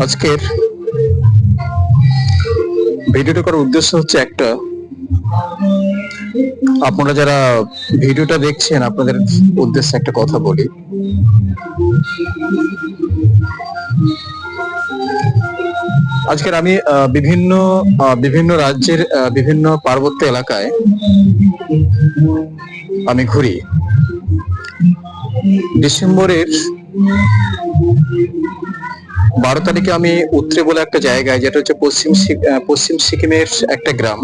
আজকের ভিডিওটা করার উদ্দেশ্য হচ্ছে একটা, আপনারা যারা ভিডিওটা দেখছেন আপনাদের উদ্দেশ্যে একটা কথা বলি। আজকের আমি বিভিন্ন রাজ্যের বিভিন্ন পার্বত্য এলাকায় আমি ঘুরি। ডিসেম্বরের 12 তারিখে আমি উত্তরে বলে একটা জায়গায়, যেটা হচ্ছে পশ্চিম সিকিমের একটা গ্রাম,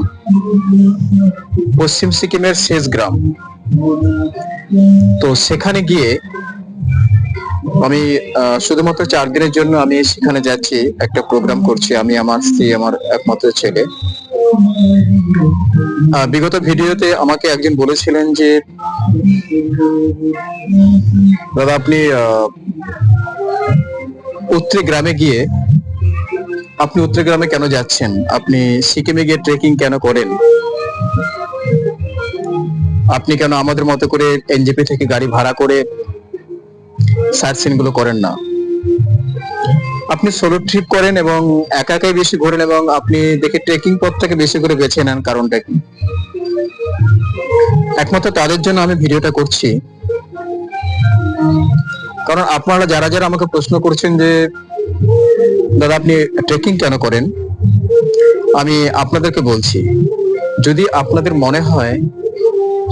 পশ্চিম সিকিমের শেষ গ্রাম। তো সেখানে গিয়ে আমি শুধুমাত্র 4 দিনের জন্য আমি সেখানে যাচ্ছি, একটা প্রোগ্রাম করছি। আমি, আমার স্ত্রী, আমার একমাত্র ছেলে। বিগত ভিডিওতে আমাকে একজন বলেছিলেন যে দাদা আপনি উত্তরে গ্রামে গিয়ে, আপনি উত্তর গ্রামে কেন যাচ্ছেন, আপনি সিকিমে গিয়ে ট্রেকিং কেন করেন, আপনি কেন আমাদের মতো করে এনজেপি থেকে গাড়ি ভাড়া করে সাইট সিন গুলো করেন না, আপনি সোলো ট্রিপ করেন এবং একা একাই বেশি ঘোরেন এবং আপনি দেখে ট্রেকিং পথটাকে বেশি করে বেছে নেন, কারণটা কি? একমাত্র তাদের জন্য আমি ভিডিওটা করছি, কারণ আপনারা যারা যারা আমাকে প্রশ্ন করছেন যে দাদা আপনি ট্রেকিং কেন করেন, আমি আপনাদেরকে বলছি, যদি আপনাদের মনে হয়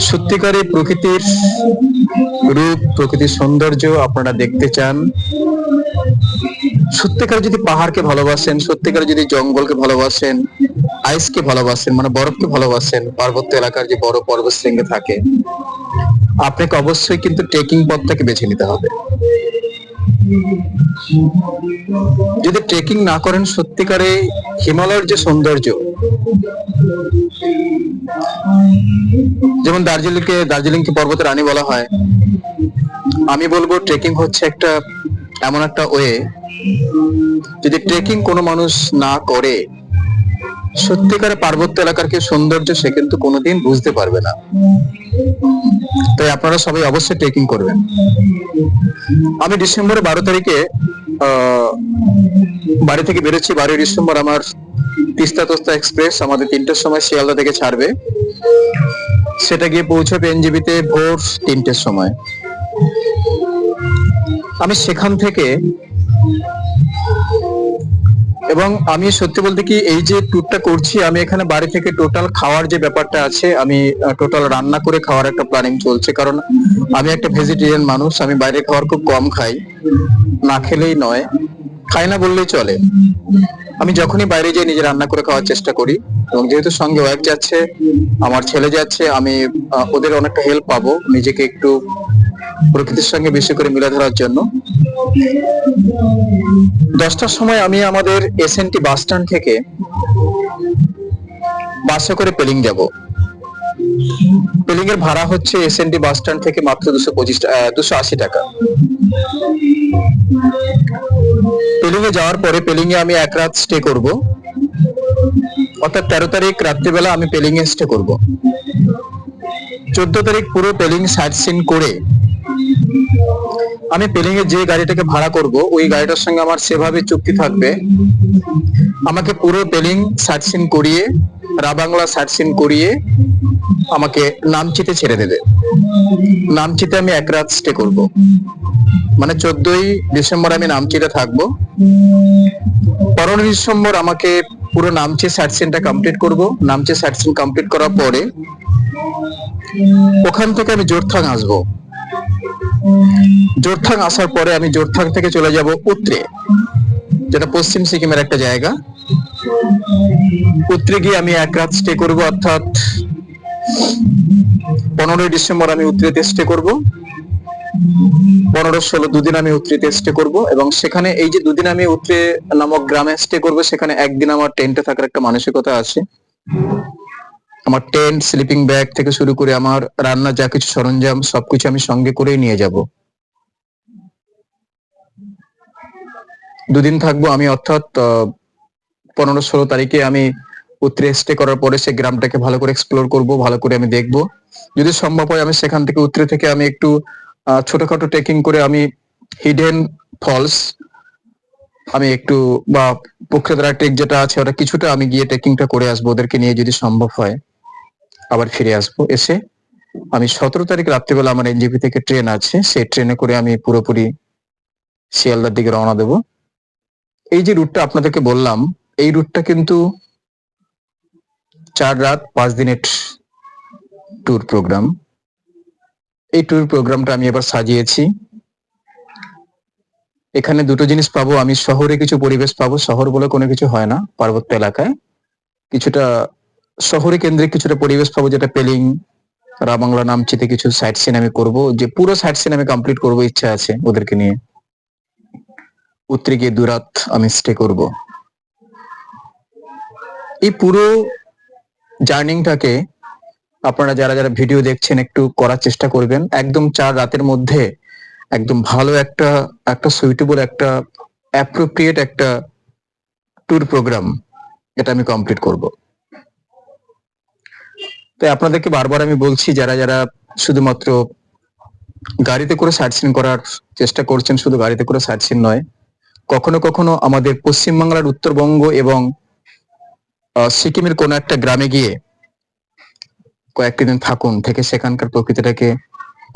সত্যিকারে প্রকৃতির রূপ, প্রকৃতির সৌন্দর্য আপনারা দেখতে চান, সত্যিকারে যদি পাহাড়কে ভালোবাসেন, সত্যিকারে যদি জঙ্গলকে ভালোবাসেন, আইসকে ভালোবাসেন, মানে বরফকে ভালোবাসেন, পার্বত্য এলাকার যে বড় পর্বত শৃঙ্গে থাকে, আপনাকে অবশ্যই কিন্তু ট্রেকিং পথটাকে বেছে নিতে হবে। যদি ট্রেকিং না করেন, সত্যিকারে হিমালয়ের যে সৌন্দর্য, যেমন দার্জিলিংকে পর্বতের রানী বলা হয়, আমি বলবো ট্রেকিং হচ্ছে একটা এমন একটা ওয়ে, যদি ট্রেকিং কোনো মানুষ না করে, সত্যিকারে পার্বত্য এলাকার কি সৌন্দর্য সে কিন্তু কোনোদিন বুঝতে পারবে না। তাই আপনারা সবাই অবশ্যই ট্রেকিং করবেন। আমি ডিসেম্বরের 12 তারিখে বাড়ি থেকে বেরোচ্ছি। 12 ডিসেম্বর আমার তিস্তা তোস্তা এক্সপ্রেস আমাদের 3টের সময় শিয়ালদা থেকে ছাড়বে, সেটা গিয়ে পৌঁছবে এনজেপিতে ভোর 3টের সময়। আমি সেখান থেকে, এবং আমি সত্যি বলতে কি এই যে ট্যুরটা করছি, আমি এখানে বাড়ি থেকে টোটাল খাওয়ার যে ব্যাপারটা আছে, আমি টোটাল রান্না করে খাওয়ার একটা প্ল্যানিং চলছে, কারণ আমি একটা ভেজিটেরিয়ান মানুষ। আমি বাইরে খাবার খুব কম খাই, না খেলেই নয়, খাই না বললেই চলে। আমি যখনই বাইরে যাই নিজে রান্না করে খাওয়ার চেষ্টা করি, এবং যেহেতু সঙ্গে ওয়াইফ যাচ্ছে, আমার ছেলে যাচ্ছে, আমি ওদের অনেকটা হেল্প পাবো নিজেকে একটু প্রকৃতির সঙ্গে বেশি করে মিলে ধরার জন্য। 10টার সময় আমি আমাদের এসএনটি বাস স্ট্যান্ড থেকে বাসে করে পেলিং যাব। পেলিং এর ভাড়া হচ্ছে এসএনটি বাস স্ট্যান্ড থেকে মাত্র 280 টাকা। পেলিং এ যাওয়ার পরে পেলিং এ আমি এক রাত স্টে করব, অর্থাৎ 13 তারিখ রাত্রিবেলা আমি পেলিং এ স্টে করব। 14 তারিখ পুরো পেলিং সাইট সিন করে আমি পেলিং এ যে গাড়িটাকে ভাড়া করব, ওই গাড়িটার সঙ্গে আমার সেভাবে চুক্তি থাকবে, আমাকে পুরো পেলিং সাইট সিন করিয়ে, রাবাংলা সাইট সিন করিয়ে আমাকে নামচিতে ছেড়ে দেবে। নামচিতে আমি এক রাত স্টে করব, মানে 14ই ডিসেম্বর আমি নামচিতে থাকবো। 15 ডিসেম্বর আমাকে পুরো নামচি সাইট সিনটা কমপ্লিট করব। নামচি সাইট সিন কমপ্লিট করার পরে ওখান থেকে আমি জোরথাং আসবো। জোরথাং আসার পরে আমি জোরথাং থেকে চলে যাব উত্তরে, যেটা পশ্চিম সিকিমের একটা জায়গা। উত্তরে গিয়ে আমি এক রাত স্টে করব, অর্থাৎ 15 ডিসেম্বর আমি উত্তরেতে স্টে করব। 15-16 দুদিন আমি উত্তরেতে স্টে করব, এবং সেখানে এই যে দুদিন আমি উত্তরে নামক গ্রামে স্টে করব, সেখানে একদিন আমার টেন্টে থাকার একটা মানসিকতা আছে। আমার টেন্ট, স্লিপিং ব্যাগ থেকে শুরু করে আমার রান্নার যা কিছু সরঞ্জাম সবকিছু আমি সঙ্গে করেই নিয়ে যাব। দুদিন থাকবো আমি, অর্থাৎ 15-16 তারিখে আমি উত্তরে স্টে করার পরে সেই গ্রামটাকে ভালো করে এক্সপ্লোর করব, ভালো করে আমি দেখব। যদি সম্ভব হয় আমি সেখান থেকে উত্তরে থেকে আমি একটু ছোটখাটো ট্রেকিং করে আমি হিডেন ফলস, আমি একটু বা পক্ষীদারা ট্রেক যেটা আছে ওটা কিছুটা আমি গিয়ে ট্রেকিংটা করে আসবো, ওদেরকে নিয়ে যদি সম্ভব হয় আবার ফিরে আসবো। এসে আমি 17 তারিখ রাত্রিবেলা আমার এনজেপি থেকে ট্রেন আছে, সেই ট্রেনে করে আমি পুরোপুরি শিয়ালদার দিকে রওনা দেব। এই যে রুটটা আপনাদেরকে বললাম, এই রুটটা কিন্তু 4 রাত 5 দিনের ট্যুর প্রোগ্রাম। এই ট্যুর প্রোগ্রামটা আমি এবার সাজিয়েছি। এখানে দুটো জিনিস পাবো, আমি শহরে কিছু পরিবেশ পাবো, শহর বলে কোনো কিছু হয় না, পার্বত্য এলাকায় কিছুটা শহরে কেন্দ্রিক কিছুটা পরিবেশ পাবো, যেটা পেলিং, রাবাংলা, নামচিতে কিছু সাইট সিন আমি করবো, যে পুরো সাইট সিন আমি কমপ্লিট করবো ইচ্ছা আছে ওদেরকে নিয়ে। উত্তরে গিয়ে 2 রাত আমি স্টে করব। এই পুরো জার্নিংটাকে আপনারা যারা যারা ভিডিও দেখছেন একটু করার চেষ্টা করবেন। একদম 4 রাতের মধ্যে একদম ভালো একটা একটা সুইটেবল একটা অ্যাপ্রোপ্রিয়েট একটা ট্যুর প্রোগ্রাম এটা আমি কমপ্লিট করব। তাই আপনাদেরকে বারবার আমি বলছি, যারা যারা শুধুমাত্র গাড়িতে করে সাইট সিন করার চেষ্টা করছেন, শুধু গাড়িতে করে সাইট সিন নয়, কখনো কখনো আমাদের পশ্চিমবাংলার উত্তরবঙ্গ এবং সিকিমের কোনো একটা গ্রামে গিয়ে কয়েকটি দিন থাকুন, থেকে সেখানকার প্রকৃতিটাকে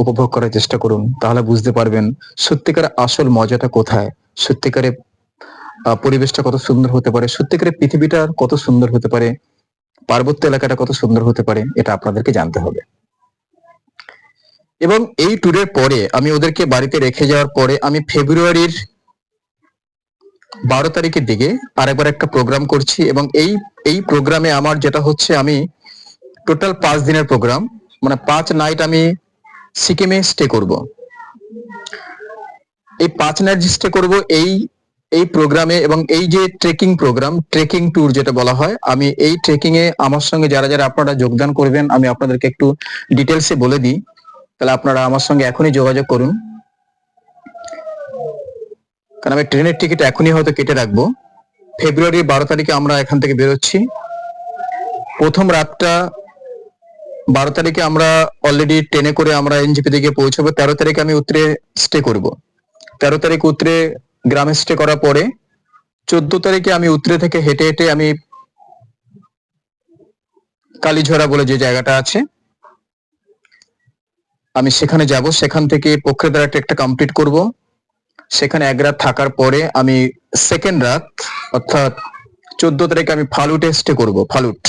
উপভোগ করার চেষ্টা করুন, তাহলে বুঝতে পারবেন সত্যিকার আসল মজাটা কোথায়, সত্যিকারে পরিবেশটা কত সুন্দর হতে পারে, সত্যিকারে পৃথিবীটা কত সুন্দর হতে পারে, পার্বত্য এলাকাটা কত সুন্দর হতে পারে, এটা আপনাদেরকে জানতে হবে। এবং এই ট্যুরের পরে আমি ওদেরকে বাড়িতে রেখে যাওয়ার পরে আমি ফেব্রুয়ারির 12 তারিখের দিকে আরেকবার একটা প্রোগ্রাম করছি। এবং এই প্রোগ্রামে আমার যেটা হচ্ছে, আমি টোটাল 5 দিনের প্রোগ্রাম, মানে 5 নাইট আমি সিকিমে স্টে করব। এই 5 নাইট স্টে করব এই প্রোগ্রামে। এবং এই যে ট্রেকিং প্রোগ্রাম, ট্রেকিং ট্যুর যেটা বলা হয়, আমি এই ট্রেকিং এ আমার সঙ্গে যারা যারা আপনারা যোগদান করবেন আমি আপনাদেরকে একটু ডিটেলসে বলে দিই, তাহলে আপনারা আমার সঙ্গে এখনই যোগাযোগ করুন, কারণ আমি ট্রেনের টিকিট এখনই হয়তো কেটে রাখবো। ফেব্রুয়ারি 12 তারিখে আমরা এখান থেকে বেরোচ্ছি। প্রথম রাতটা 12 তারিখে আমরা অলরেডি ট্রেনে করে আমরা এনজিপি দিকে পৌঁছবো। 13 তারিখে আমি উত্তরে স্টে করব। 13 তারিখ উত্তরে গ্রামে স্টে করার পরে 14 তারিখে আমি উত্তরে থেকে হেঁটে হেঁটে আমি কালীঝরা বলে যে জায়গাটা আছে আমি সেখানে যাব। সেখান থেকে পক্ষীদারা ট্রেকটা কমপ্লিট করব। সেখানে 1 রাত থাকার পরে আমি সেকেন্ড রাত অর্থাৎ 14 তারিখে আমি ফালুটে স্টে করব, ফালুট।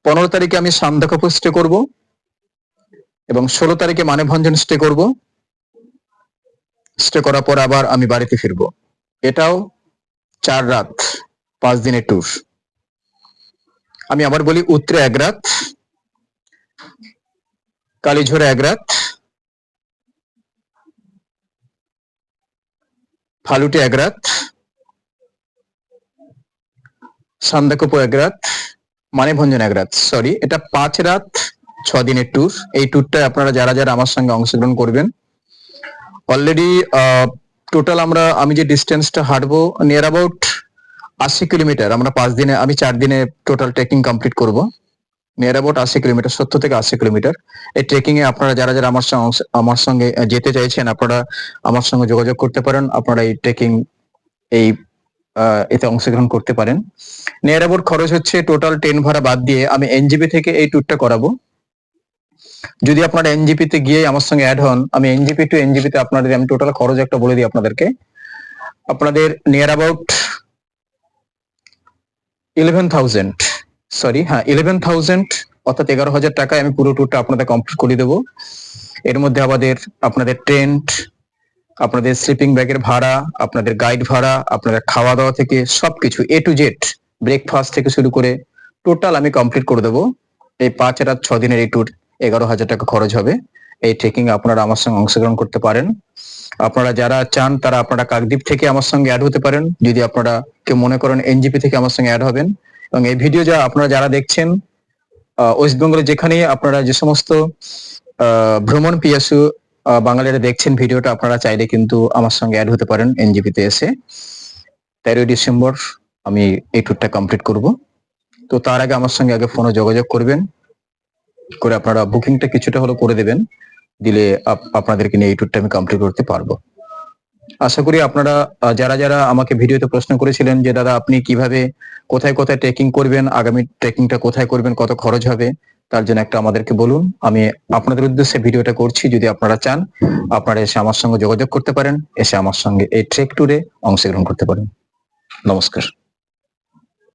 15 তারিখে আমি সান্দাকফু স্টে করব এবং 16 তারিখে মানেভঞ্জন স্টে করব। স্টে করার পর আবার আমি বাড়িতে ফিরবো। এটাও 4 রাত 5 দিনের ট্যুর। আমি আবার বলি, উত্তরে 1 রাত, কালীঝোড়ে 1 রাত, ফালুটে 1 রাত, সান্দাকফু 1 রাত, মানেভঞ্জন 1 রাত। সরি, এটা 5 রাত 6 দিনের ট্যুর। এই ট্যুরটা আপনারা যারা যারা আমার সঙ্গে অংশগ্রহণ করবেন, অলরেডি টোটাল আমি যে ডিস্টেন্সটা হাঁটবো নিয়ার অ্যাবাউট 80 কিলোমিটার। আমরা 5 দিনে, আমি 4 দিনে টোটাল ট্রেকিং কমপ্লিট করব। নিয়ার অ্যাবাউট 80 কিলোমিটার, 70 থেকে 80 কিলোমিটার। এই ট্রেকিং এ আপনারা যারা যারা আমার সঙ্গে যেতে চাইছেন, আপনারা আমার সঙ্গে যোগাযোগ করতে পারেন। আপনারা এই ট্রেকিং এই এতে অংশগ্রহণ করতে পারেন। নিয়ার অ্যাবাউট খরচ হচ্ছে টোটাল ট্রেন ভাড়া বাদ দিয়ে, আমি এনজিপি থেকে এই ট্যুরটা করাবো। যদি আপনারা এনজিপি তে গিয়ে আমার সঙ্গে অ্যাড হন, আমি এনজিপি টু এনজিপি তে আপনাদের আমি টোটাল খরচ একটা বলে দিই আপনাদেরকে। আপনাদের নিয়ার অ্যাবাউট 11,000, সরি হ্যাঁ 11,000 অর্থাৎ 11,000 টাকায় আমি পুরো ট্যুরটা আপনাদের কমপ্লিট করে দেবো। এর মধ্যে আপনাদের টেন্ট, আপনাদের স্লিপিং ব্যাগের ভাড়া, আপনাদের গাইড ভাড়া, আপনাদের খাওয়া দাওয়া থেকে সবকিছু এ টু জেড, ব্রেকফাস্ট থেকে শুরু করে টোটাল আমি কমপ্লিট করে দেবো। এই 5 রাত 6 দিনের এই ট্যুর 11,000 টাকা খরচ হবে। এই ট্রেকিং আপনারা আমার সঙ্গে অংশগ্রহণ করতে পারেন। আপনারা যারা চান তারা আপনারা কাকদ্বীপ থেকে আমার সঙ্গে অ্যাড হতে পারেন। যদি আপনারা কেউ মনে করেন এনজিপি থেকে আমার সঙ্গে অ্যাড হবেন। এবং এই ভিডিও আপনারা যারা দেখছেন ওয়েস্ট বেঙ্গলে যেখানেই আপনারা যে সমস্ত ভ্রমণ পিয়াসু বাঙালিরা দেখছেন ভিডিওটা, আপনারা চাইলে কিন্তু আমার সঙ্গে অ্যাড হতে পারেন এনজিপি তে এসে। 13 ডিসেম্বর আমি এই ট্যুরটা কমপ্লিট করব। তো তার আগে আমার সঙ্গে আগে ফোনে যোগাযোগ করবেন, করে আপনারা বুকিংটা কিছুটা হলো করে দেবেন, দিলে আপনাদেরকে নিয়ে এই ট্যুরটা আমি কমপ্লিট করতে পারবো। আশা করি আপনারা যারা যারা আমাকে ভিডিওতে প্রশ্ন করেছিলেন যে দাদা আপনি কিভাবে কোথায় কোথায় ট্রেকিং করবেন, আগামী ট্রেকিংটা কোথায় করবেন, কত খরচ হবে, তার জন্য একটা আমাদেরকে বলুন। আমি আপনাদের উদ্দেশ্যে ভিডিওটা করছি। যদি আপনারা চান আপনারা এসে আমার সঙ্গে যোগাযোগ করতে পারেন, এসে আমার সঙ্গে এই ট্রেক ট্যুরে অংশগ্রহণ করতে পারেন। নমস্কার।